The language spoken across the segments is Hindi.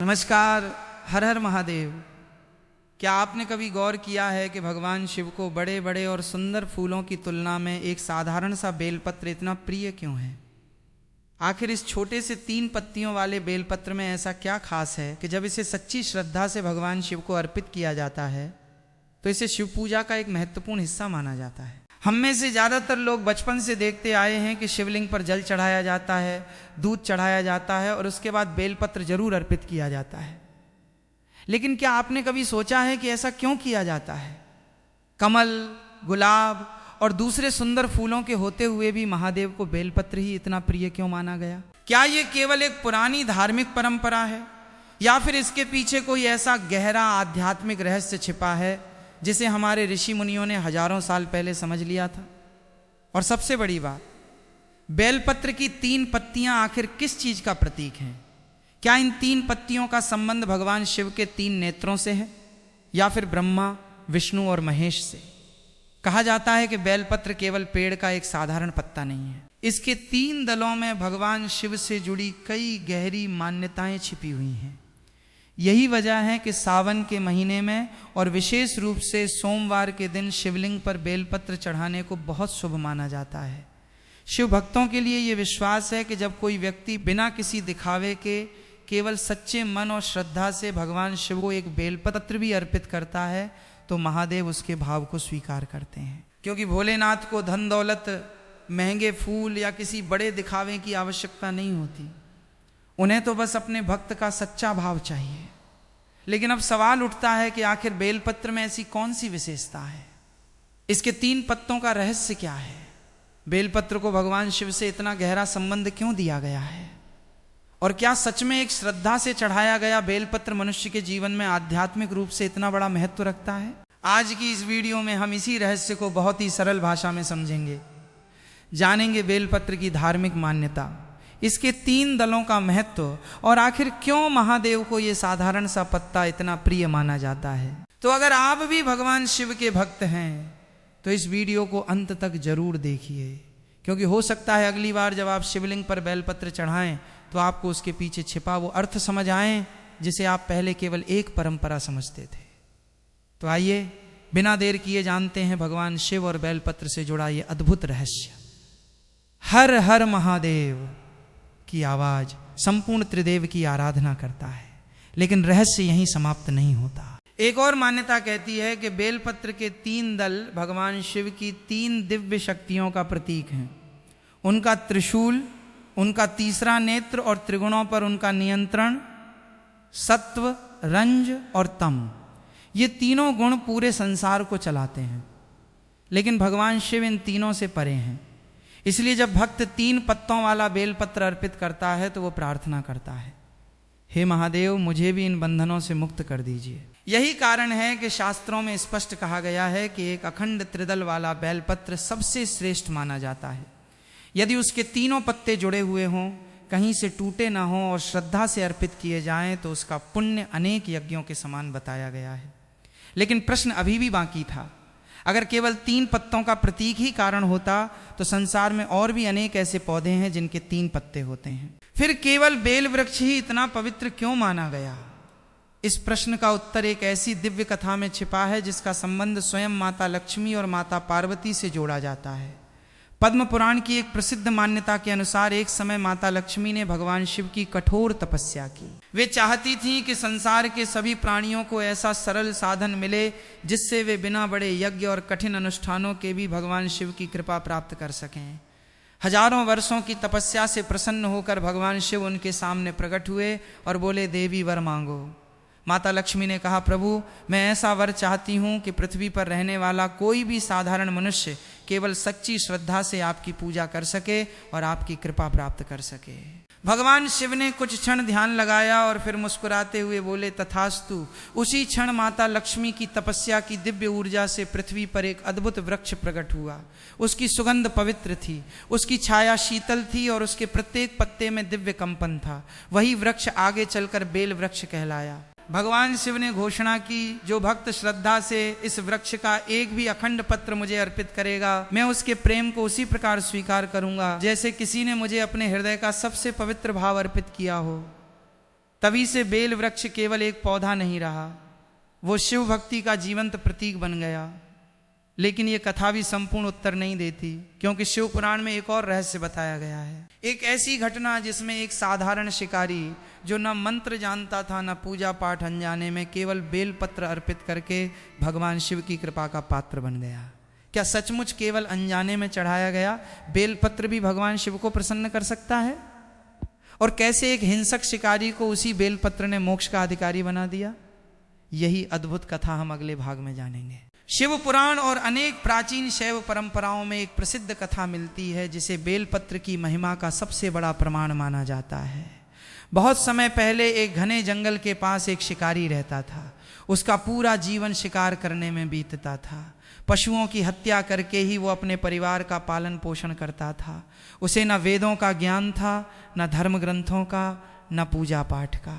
नमस्कार। हर हर महादेव। क्या आपने कभी गौर किया है कि भगवान शिव को बड़े बड़े और सुंदर फूलों की तुलना में एक साधारण सा बेलपत्र इतना प्रिय क्यों है? आखिर इस छोटे से 3 पत्तियों वाले बेलपत्र में ऐसा क्या खास है कि जब इसे सच्ची श्रद्धा से भगवान शिव को अर्पित किया जाता है तो इसे शिव पूजा का एक महत्वपूर्ण हिस्सा माना जाता है। हम में से ज़्यादातर लोग बचपन से देखते आए हैं कि शिवलिंग पर जल चढ़ाया जाता है, दूध चढ़ाया जाता है और उसके बाद बेलपत्र जरूर अर्पित किया जाता है। लेकिन क्या आपने कभी सोचा है कि ऐसा क्यों किया जाता है? कमल, गुलाब और दूसरे सुंदर फूलों के होते हुए भी महादेव को बेलपत्र ही इतना प्रिय क्यों माना गया? क्या ये केवल एक पुरानी धार्मिक परंपरा है या फिर इसके पीछे कोई ऐसा गहरा आध्यात्मिक रहस्य छिपा है जिसे हमारे ऋषि मुनियों ने हजारों साल पहले समझ लिया था? और सबसे बड़ी बात, बेलपत्र की 3 पत्तियां आखिर किस चीज का प्रतीक हैं? क्या इन 3 पत्तियों का संबंध भगवान शिव के 3 नेत्रों से है या फिर ब्रह्मा, विष्णु और महेश से? कहा जाता है कि बेलपत्र केवल पेड़ का एक साधारण पत्ता नहीं है, इसके 3 दलों में भगवान शिव से जुड़ी कई गहरी मान्यताएं छिपी हुई हैं। यही वजह है कि सावन के महीने में और विशेष रूप से सोमवार के दिन शिवलिंग पर बेलपत्र चढ़ाने को बहुत शुभ माना जाता है। शिव भक्तों के लिए ये विश्वास है कि जब कोई व्यक्ति बिना किसी दिखावे के केवल सच्चे मन और श्रद्धा से भगवान शिव को एक बेलपत्र भी अर्पित करता है तो महादेव उसके भाव को स्वीकार करते हैं। क्योंकि भोलेनाथ को धन दौलत, महंगे फूल या किसी बड़े दिखावे की आवश्यकता नहीं होती, उन्हें तो बस अपने भक्त का सच्चा भाव चाहिए। लेकिन अब सवाल उठता है कि आखिर बेलपत्र में ऐसी कौन सी विशेषता है? इसके 3 पत्तों का रहस्य क्या है? बेलपत्र को भगवान शिव से इतना गहरा संबंध क्यों दिया गया है? और क्या सच में एक श्रद्धा से चढ़ाया गया बेलपत्र मनुष्य के जीवन में आध्यात्मिक रूप से इतना बड़ा महत्व रखता है? आज की इस वीडियो में हम इसी रहस्य को बहुत ही सरल भाषा में समझेंगे, जानेंगे बेलपत्र की धार्मिक मान्यता, इसके 3 दलों का महत्व और आखिर क्यों महादेव को यह साधारण सा पत्ता इतना प्रिय माना जाता है। तो अगर आप भी भगवान शिव के भक्त हैं तो इस वीडियो को अंत तक जरूर देखिए, क्योंकि हो सकता है अगली बार जब आप शिवलिंग पर बेलपत्र चढ़ाएं तो आपको उसके पीछे छिपा वो अर्थ समझ आए जिसे आप पहले केवल एक परंपरा समझते थे। तो आइए बिना देर किए जानते हैं भगवान शिव और बेलपत्र से जुड़ा ये अद्भुत रहस्य। हर हर महादेव की आवाज संपूर्ण त्रिदेव की आराधना करता है, लेकिन रहस्य यहीं समाप्त नहीं होता। एक और मान्यता कहती है कि बेलपत्र के 3 दल भगवान शिव की 3 दिव्य शक्तियों का प्रतीक हैं। उनका त्रिशूल, उनका तीसरा नेत्र और त्रिगुणों पर उनका नियंत्रण, सत्व, रंज और तम, ये तीनों गुण पूरे संसार को चलाते हैं। लेकिन भगवान शिव इन तीनों से परे हैं, इसलिए जब भक्त 3 पत्तों वाला बेलपत्र अर्पित करता है तो वो प्रार्थना करता है, हे महादेव मुझे भी इन बंधनों से मुक्त कर दीजिए। यही कारण है कि शास्त्रों में स्पष्ट कहा गया है कि एक अखंड त्रिदल वाला बेलपत्र सबसे श्रेष्ठ माना जाता है। यदि उसके 3 पत्ते जुड़े हुए हों, कहीं से टूटे ना हों और श्रद्धा से अर्पित किए जाएं तो उसका पुण्य अनेक यज्ञों के समान बताया गया है। लेकिन प्रश्न अभी भी बाकी था, अगर केवल 3 पत्तों का प्रतीक ही कारण होता तो संसार में और भी अनेक ऐसे पौधे हैं जिनके 3 पत्ते होते हैं, फिर केवल बेल वृक्ष ही इतना पवित्र क्यों माना गया? इस प्रश्न का उत्तर एक ऐसी दिव्य कथा में छिपा है जिसका संबंध स्वयं माता लक्ष्मी और माता पार्वती से जोड़ा जाता है। पद्म पुराण की एक प्रसिद्ध मान्यता के अनुसार एक समय माता लक्ष्मी ने भगवान शिव की कठोर तपस्या की। वे चाहती थीं कि संसार के सभी प्राणियों को ऐसा सरल साधन मिले जिससे वे बिना बड़े यज्ञ और कठिन अनुष्ठानों के भी भगवान शिव की कृपा प्राप्त कर सकें। हजारों वर्षों की तपस्या से प्रसन्न होकर भगवान शिव उनके सामने प्रकट हुए और बोले, देवी वर मांगो। माता लक्ष्मी ने कहा, प्रभु मैं ऐसा वर चाहती हूँ कि पृथ्वी पर रहने वाला कोई भी साधारण मनुष्य केवल सच्ची श्रद्धा से आपकी पूजा कर सके और आपकी कृपा प्राप्त कर सके। भगवान शिव ने कुछ क्षण ध्यान लगाया और फिर मुस्कुराते हुए बोले, तथास्तु। उसी क्षण माता लक्ष्मी की तपस्या की दिव्य ऊर्जा से पृथ्वी पर एक अद्भुत वृक्ष प्रकट हुआ। उसकी सुगंध पवित्र थी, उसकी छाया शीतल थी और उसके प्रत्येक पत्ते में दिव्य कंपन था। वही वृक्ष आगे चलकर बेल वृक्ष कहलाया। भगवान शिव ने घोषणा की, जो भक्त श्रद्धा से इस वृक्ष का एक भी अखंड पत्र मुझे अर्पित करेगा, मैं उसके प्रेम को उसी प्रकार स्वीकार करूंगा जैसे किसी ने मुझे अपने हृदय का सबसे पवित्र भाव अर्पित किया हो। तभी से बेल वृक्ष केवल एक पौधा नहीं रहा, वो शिव भक्ति का जीवंत प्रतीक बन गया। लेकिन ये कथा भी संपूर्ण उत्तर नहीं देती, क्योंकि शिव पुराण में एक और रहस्य बताया गया है। एक ऐसी घटना जिसमें एक साधारण शिकारी जो न मंत्र जानता था न पूजा पाठ अनजाने में केवल बेलपत्र अर्पित करके भगवान शिव की कृपा का पात्र बन गया। क्या सचमुच केवल अनजाने में चढ़ाया गया बेलपत्र भी भगवान शिव को प्रसन्न कर सकता है? और कैसे एक हिंसक शिकारी को उसी बेलपत्र ने मोक्ष का अधिकारी बना दिया? यही अद्भुत कथा हम अगले भाग में जानेंगे। शिव पुराण और अनेक प्राचीन शैव परंपराओं में एक प्रसिद्ध कथा मिलती है जिसे बेलपत्र की महिमा का सबसे बड़ा प्रमाण माना जाता है। बहुत समय पहले एक घने जंगल के पास एक शिकारी रहता था। उसका पूरा जीवन शिकार करने में बीतता था। पशुओं की हत्या करके ही वो अपने परिवार का पालन पोषण करता था। उसे न वेदों का ज्ञान था, न धर्म ग्रंथों का, न पूजा पाठ का।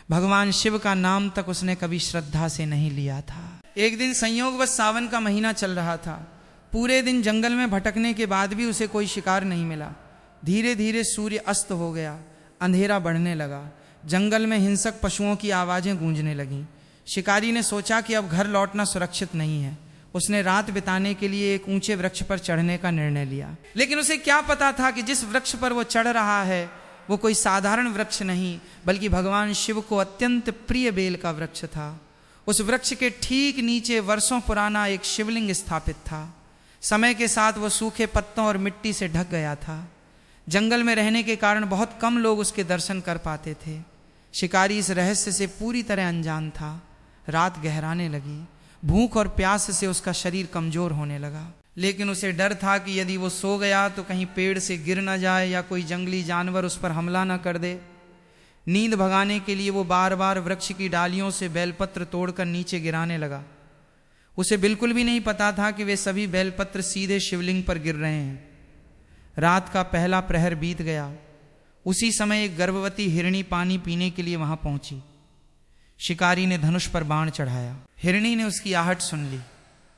भगवान शिव का नाम तक उसने कभी श्रद्धा से नहीं लिया था। एक दिन संयोगवश सावन का महीना चल रहा था। पूरे दिन जंगल में भटकने के बाद भी उसे कोई शिकार नहीं मिला। धीरे धीरे सूर्य अस्त हो गया, अंधेरा बढ़ने लगा। जंगल में हिंसक पशुओं की आवाजें गूंजने लगीं। शिकारी ने सोचा कि अब घर लौटना सुरक्षित नहीं है। उसने रात बिताने के लिए एक ऊंचे वृक्ष पर चढ़ने का निर्णय लिया। लेकिन उसे क्या पता था कि जिस वृक्ष पर वो चढ़ रहा है वो कोई साधारण वृक्ष नहीं, बल्कि भगवान शिव को अत्यंत प्रिय बेल का वृक्ष था। उस वृक्ष के ठीक नीचे वर्षों पुराना एक शिवलिंग स्थापित था। समय के साथ वो सूखे पत्तों और मिट्टी से ढक गया था। जंगल में रहने के कारण बहुत कम लोग उसके दर्शन कर पाते थे। शिकारी इस रहस्य से पूरी तरह अनजान था। रात गहराने लगी। भूख और प्यास से उसका शरीर कमजोर होने लगा। लेकिन उसे डर था कि यदि वो सो गया तो कहीं पेड़ से गिर न जाए या कोई जंगली जानवर उस पर हमला न कर दे। नींद भगाने के लिए वो बार बार वृक्ष की डालियों से बेलपत्र तोड़कर नीचे गिराने लगा। उसे बिल्कुल भी नहीं पता था कि वे सभी बेलपत्र सीधे शिवलिंग पर गिर रहे हैं। रात का पहला प्रहर बीत गया। उसी समय एक गर्भवती हिरणी पानी पीने के लिए वहां पहुंची। शिकारी ने धनुष पर बाण चढ़ाया। हिरणी ने उसकी आहट सुन ली।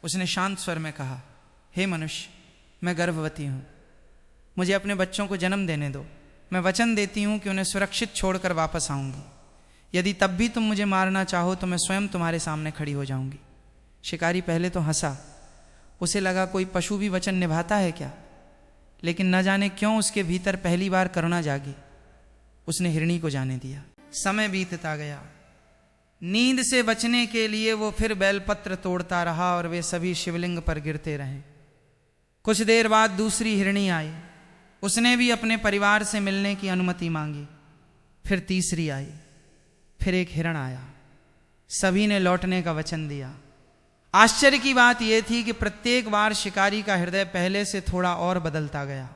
उसने शांत स्वर में कहा, हे मनुष्य, मैं गर्भवती हूं, मुझे अपने बच्चों को जन्म देने दो। मैं वचन देती हूं कि उन्हें सुरक्षित छोड़कर वापस आऊंगी। यदि तब भी तुम मुझे मारना चाहो तो मैं स्वयं तुम्हारे सामने खड़ी हो जाऊंगी। शिकारी पहले तो हंसा। उसे लगा कोई पशु भी वचन निभाता है क्या, लेकिन न जाने क्यों उसके भीतर पहली बार करुणा जागी। उसने हिरणी को जाने दिया। समय बीतता गया। नींद से बचने के लिए वो फिर बेलपत्र तोड़ता रहा और वे सभी शिवलिंग पर गिरते रहे। कुछ देर बाद दूसरी हिरणी आई। उसने भी अपने परिवार से मिलने की अनुमति मांगी। फिर तीसरी आई। फिर एक हिरण आया। सभी ने लौटने का वचन दिया। आश्चर्य की बात यह थी कि प्रत्येक बार शिकारी का हृदय पहले से थोड़ा और बदलता गया।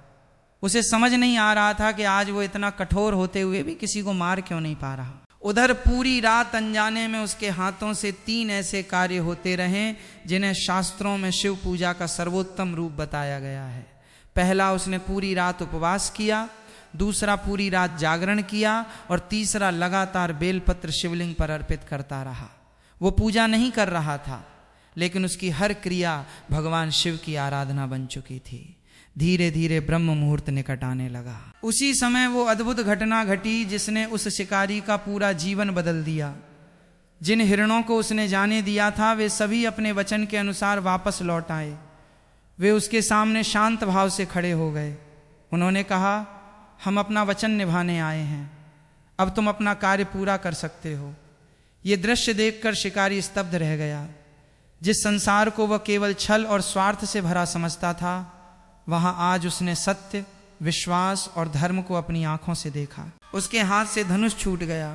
उसे समझ नहीं आ रहा था कि आज वो इतना कठोर होते हुए भी किसी को मार क्यों नहीं पा रहा। उधर पूरी रात अनजाने में उसके हाथों से 3 ऐसे कार्य होते रहे जिन्हें शास्त्रों में शिव पूजा का सर्वोत्तम रूप बताया गया है। पहला, उसने पूरी रात उपवास किया। दूसरा, पूरी रात जागरण किया। और तीसरा, लगातार बेलपत्र शिवलिंग पर अर्पित करता रहा। वो पूजा नहीं कर रहा था, लेकिन उसकी हर क्रिया भगवान शिव की आराधना बन चुकी थी। धीरे धीरे ब्रह्म मुहूर्त निकट आने लगा। उसी समय वो अद्भुत घटना घटी जिसने उस शिकारी का पूरा जीवन बदल दिया। जिन हिरणों को उसने जाने दिया था वे सभी अपने वचन के अनुसार वापस लौट आए। वे उसके सामने शांत भाव से खड़े हो गए। उन्होंने कहा, हम अपना वचन निभाने आए हैं, अब तुम अपना कार्य पूरा कर सकते हो। ये दृश्य देखकर शिकारी स्तब्ध रह गया। जिस संसार को वह केवल छल और स्वार्थ से भरा समझता था, वहां आज उसने सत्य, विश्वास और धर्म को अपनी आंखों से देखा। उसके हाथ से धनुष छूट गया।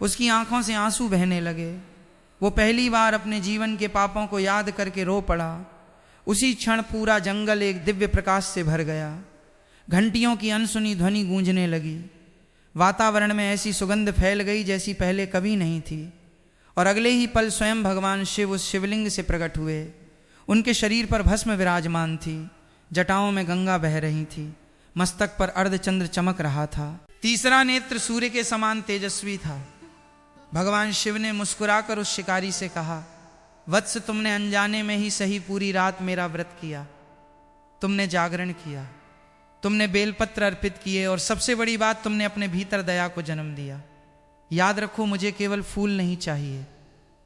उसकी आंखों से आंसू बहने लगे। वो पहली बार अपने जीवन के पापों को याद करके रो पड़ा। उसी क्षण पूरा जंगल एक दिव्य प्रकाश से भर गया। घंटियों की अनसुनी ध्वनि गूंजने लगी। वातावरण में ऐसी सुगंध फैल गई जैसी पहले कभी नहीं थी। और अगले ही पल स्वयं भगवान शिव उस शिवलिंग से प्रकट हुए। उनके शरीर पर भस्म विराजमान थी। जटाओं में गंगा बह रही थी। मस्तक पर अर्धचंद्र चमक रहा था। तीसरा नेत्र सूर्य के समान तेजस्वी था। भगवान शिव ने मुस्कुराकर उस शिकारी से कहा, वत्स, तुमने अनजाने में ही सही पूरी रात मेरा व्रत किया। तुमने जागरण किया, तुमने बेलपत्र अर्पित किए और सबसे बड़ी बात, तुमने अपने भीतर दया को जन्म दिया। याद रखो, मुझे केवल फूल नहीं चाहिए,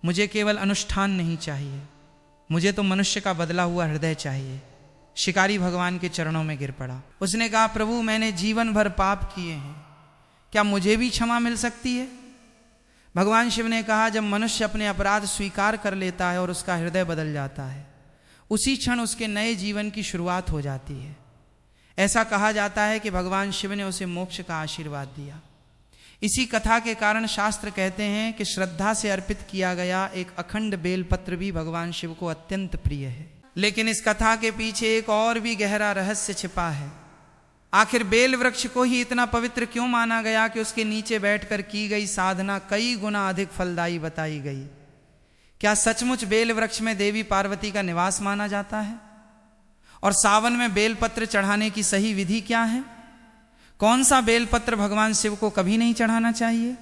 मुझे केवल अनुष्ठान नहीं चाहिए, मुझे तो मनुष्य का बदला हुआ हृदय चाहिए। शिकारी भगवान के चरणों में गिर पड़ा। उसने कहा, प्रभु मैंने जीवन भर पाप किए हैं, क्या मुझे भी क्षमा मिल सकती है? भगवान शिव ने कहा, जब मनुष्य अपने अपराध स्वीकार कर लेता है और उसका हृदय बदल जाता है, उसी क्षण उसके नए जीवन की शुरुआत हो जाती है। ऐसा कहा जाता है कि भगवान शिव ने उसे मोक्ष का आशीर्वाद दिया। इसी कथा के कारण शास्त्र कहते हैं कि श्रद्धा से अर्पित किया गया एक अखंड बेलपत्र भी भगवान शिव को अत्यंत प्रिय है। लेकिन इस कथा के पीछे एक और भी गहरा रहस्य छिपा है। आखिर बेल वृक्ष को ही इतना पवित्र क्यों माना गया कि उसके नीचे बैठकर की गई साधना कई गुना अधिक फलदायी बताई गई? क्या सचमुच बेल वृक्ष में देवी पार्वती का निवास माना जाता है? और सावन में बेलपत्र चढ़ाने की सही विधि क्या है? कौन सा बेलपत्र भगवान शिव को कभी नहीं चढ़ाना चाहिए?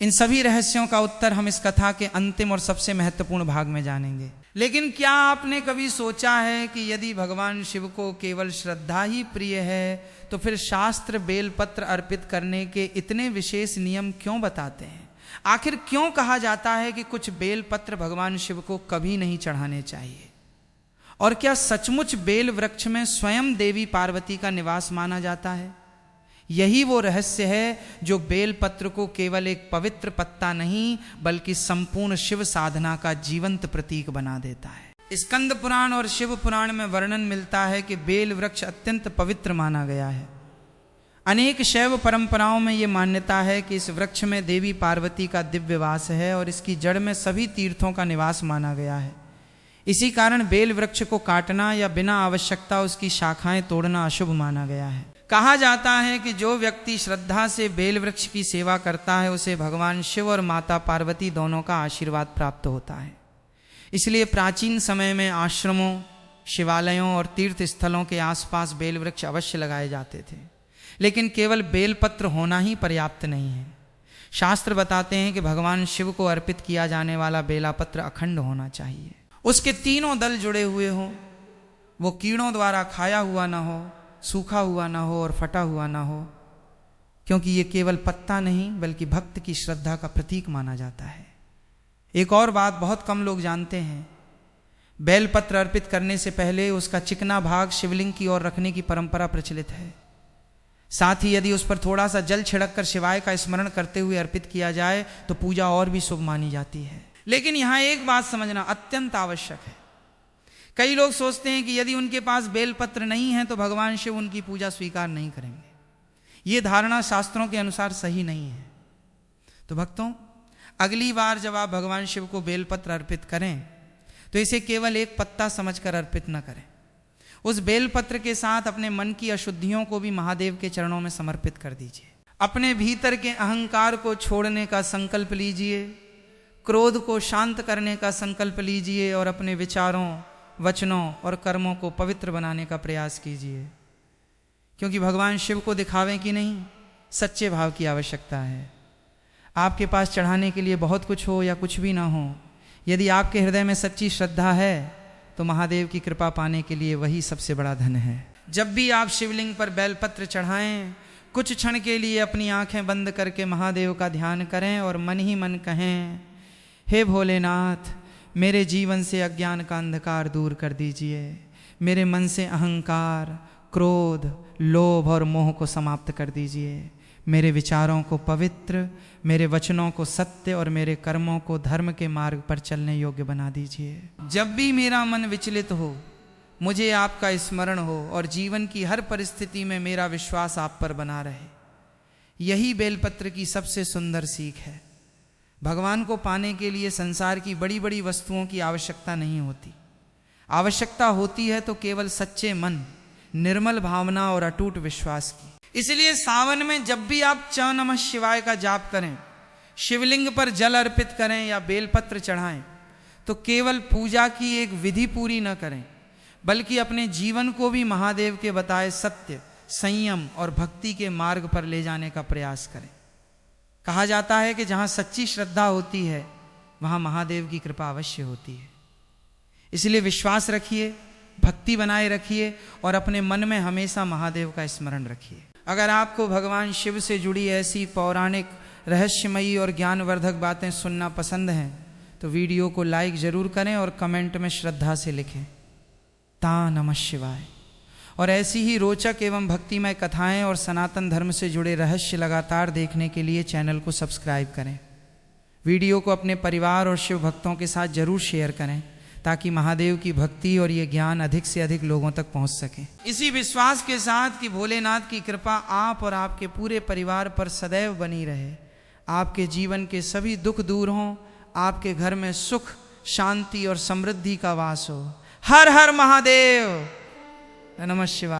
इन सभी रहस्यों का उत्तर हम इस कथा के अंतिम और सबसे महत्वपूर्ण भाग में जानेंगे। लेकिन क्या आपने कभी सोचा है कि यदि भगवान शिव को केवल श्रद्धा ही प्रिय है, तो फिर शास्त्र बेलपत्र अर्पित करने के इतने विशेष नियम क्यों बताते हैं? आखिर क्यों कहा जाता है कि कुछ बेलपत्र भगवान शिव को कभी नहीं चढ़ाने चाहिए? और क्या सचमुच बेल वृक्ष में स्वयं देवी पार्वती का निवास माना जाता है? यही वो रहस्य है जो बेलपत्र को केवल एक पवित्र पत्ता नहीं बल्कि संपूर्ण शिव साधना का जीवंत प्रतीक बना देता है। स्कंद पुराण और शिव पुराण में वर्णन मिलता है कि बेल वृक्ष अत्यंत पवित्र माना गया है। अनेक शैव परंपराओं में ये मान्यता है कि इस वृक्ष में देवी पार्वती का दिव्य वास है और इसकी जड़ में सभी तीर्थों का निवास माना गया है। इसी कारण बेल वृक्ष को काटना या बिना आवश्यकता उसकी शाखाएं तोड़ना अशुभ माना गया है। कहा जाता है कि जो व्यक्ति श्रद्धा से बेल वृक्ष की सेवा करता है उसे भगवान शिव और माता पार्वती दोनों का आशीर्वाद प्राप्त होता है। इसलिए प्राचीन समय में आश्रमों, शिवालयों और तीर्थ स्थलों के आसपास बेल वृक्ष अवश्य लगाए जाते थे। लेकिन केवल बेलपत्र होना ही पर्याप्त नहीं है। शास्त्र बताते हैं कि भगवान शिव को अर्पित किया जाने वाला बेलापत्र अखंड होना चाहिए। उसके तीनों दल जुड़े हुए हों, वो कीड़ों द्वारा खाया हुआ ना हो, सूखा हुआ ना हो और फटा हुआ ना हो, क्योंकि ये केवल पत्ता नहीं बल्कि भक्त की श्रद्धा का प्रतीक माना जाता है। एक और बात बहुत कम लोग जानते हैं, बेलपत्र अर्पित करने से पहले उसका चिकना भाग शिवलिंग की ओर रखने की परंपरा प्रचलित है। साथ ही यदि उस पर थोड़ा सा जल छिड़ककर शिवाय का स्मरण करते हुए अर्पित किया जाए तो पूजा और भी शुभ मानी जाती है। लेकिन यहाँ एक बात समझना अत्यंत आवश्यक है। कई लोग सोचते हैं कि यदि उनके पास बेलपत्र नहीं है तो भगवान शिव उनकी पूजा स्वीकार नहीं करेंगे। ये धारणा शास्त्रों के अनुसार सही नहीं है। तो भक्तों, अगली बार जब आप भगवान शिव को बेलपत्र अर्पित करें तो इसे केवल एक पत्ता समझकर अर्पित न करें। उस बेलपत्र के साथ अपने मन की अशुद्धियों को भी महादेव के चरणों में समर्पित कर दीजिए। अपने भीतर के अहंकार को छोड़ने का संकल्प लीजिए, क्रोध को शांत करने का संकल्प लीजिए और अपने विचारों, वचनों और कर्मों को पवित्र बनाने का प्रयास कीजिए। क्योंकि भगवान शिव को दिखावे की नहीं, सच्चे भाव की आवश्यकता है। आपके पास चढ़ाने के लिए बहुत कुछ हो या कुछ भी ना हो, यदि आपके हृदय में सच्ची श्रद्धा है तो महादेव की कृपा पाने के लिए वही सबसे बड़ा धन है। जब भी आप शिवलिंग पर बेलपत्र चढ़ाएं, कुछ क्षण के लिए अपनी आंखें बंद करके महादेव का ध्यान करें और मन ही मन कहें, हे भोलेनाथ, मेरे जीवन से अज्ञान का अंधकार दूर कर दीजिए। मेरे मन से अहंकार, क्रोध, लोभ और मोह को समाप्त कर दीजिए। मेरे विचारों को पवित्र, मेरे वचनों को सत्य और मेरे कर्मों को धर्म के मार्ग पर चलने योग्य बना दीजिए। जब भी मेरा मन विचलित हो, मुझे आपका स्मरण हो और जीवन की हर परिस्थिति में मेरा विश्वास आप पर बना रहे। यही बेलपत्र की सबसे सुंदर सीख है। भगवान को पाने के लिए संसार की बड़ी बड़ी वस्तुओं की आवश्यकता नहीं होती। आवश्यकता होती है तो केवल सच्चे मन, निर्मल भावना और अटूट विश्वास की। इसलिए सावन में जब भी आप च नमः शिवाय का जाप करें, शिवलिंग पर जल अर्पित करें या बेलपत्र चढ़ाएं, तो केवल पूजा की एक विधि पूरी न करें बल्कि अपने जीवन को भी महादेव के बताए सत्य, संयम और भक्ति के मार्ग पर ले जाने का प्रयास करें। कहा जाता है कि जहाँ सच्ची श्रद्धा होती है वहाँ महादेव की कृपा अवश्य होती है। इसलिए विश्वास रखिए, भक्ति बनाए रखिए और अपने मन में हमेशा महादेव का स्मरण रखिए। अगर आपको भगवान शिव से जुड़ी ऐसी पौराणिक रहस्यमयी और ज्ञानवर्धक बातें सुनना पसंद हैं तो वीडियो को लाइक ज़रूर करें और कमेंट में श्रद्धा से लिखें ता नमः शिवाय। और ऐसी ही रोचक एवं भक्तिमय कथाएं और सनातन धर्म से जुड़े रहस्य लगातार देखने के लिए चैनल को सब्सक्राइब करें। वीडियो को अपने परिवार और शिव भक्तों के साथ जरूर शेयर करें ताकि महादेव की भक्ति और ये ज्ञान अधिक से अधिक लोगों तक पहुंच सके। इसी विश्वास के साथ कि भोलेनाथ की कृपा आप और आपके पूरे परिवार पर सदैव बनी रहे, आपके जीवन के सभी दुख दूर हों, आपके घर में सुख शांति और समृद्धि का वास हो। हर हर महादेव, नमः शिवाय।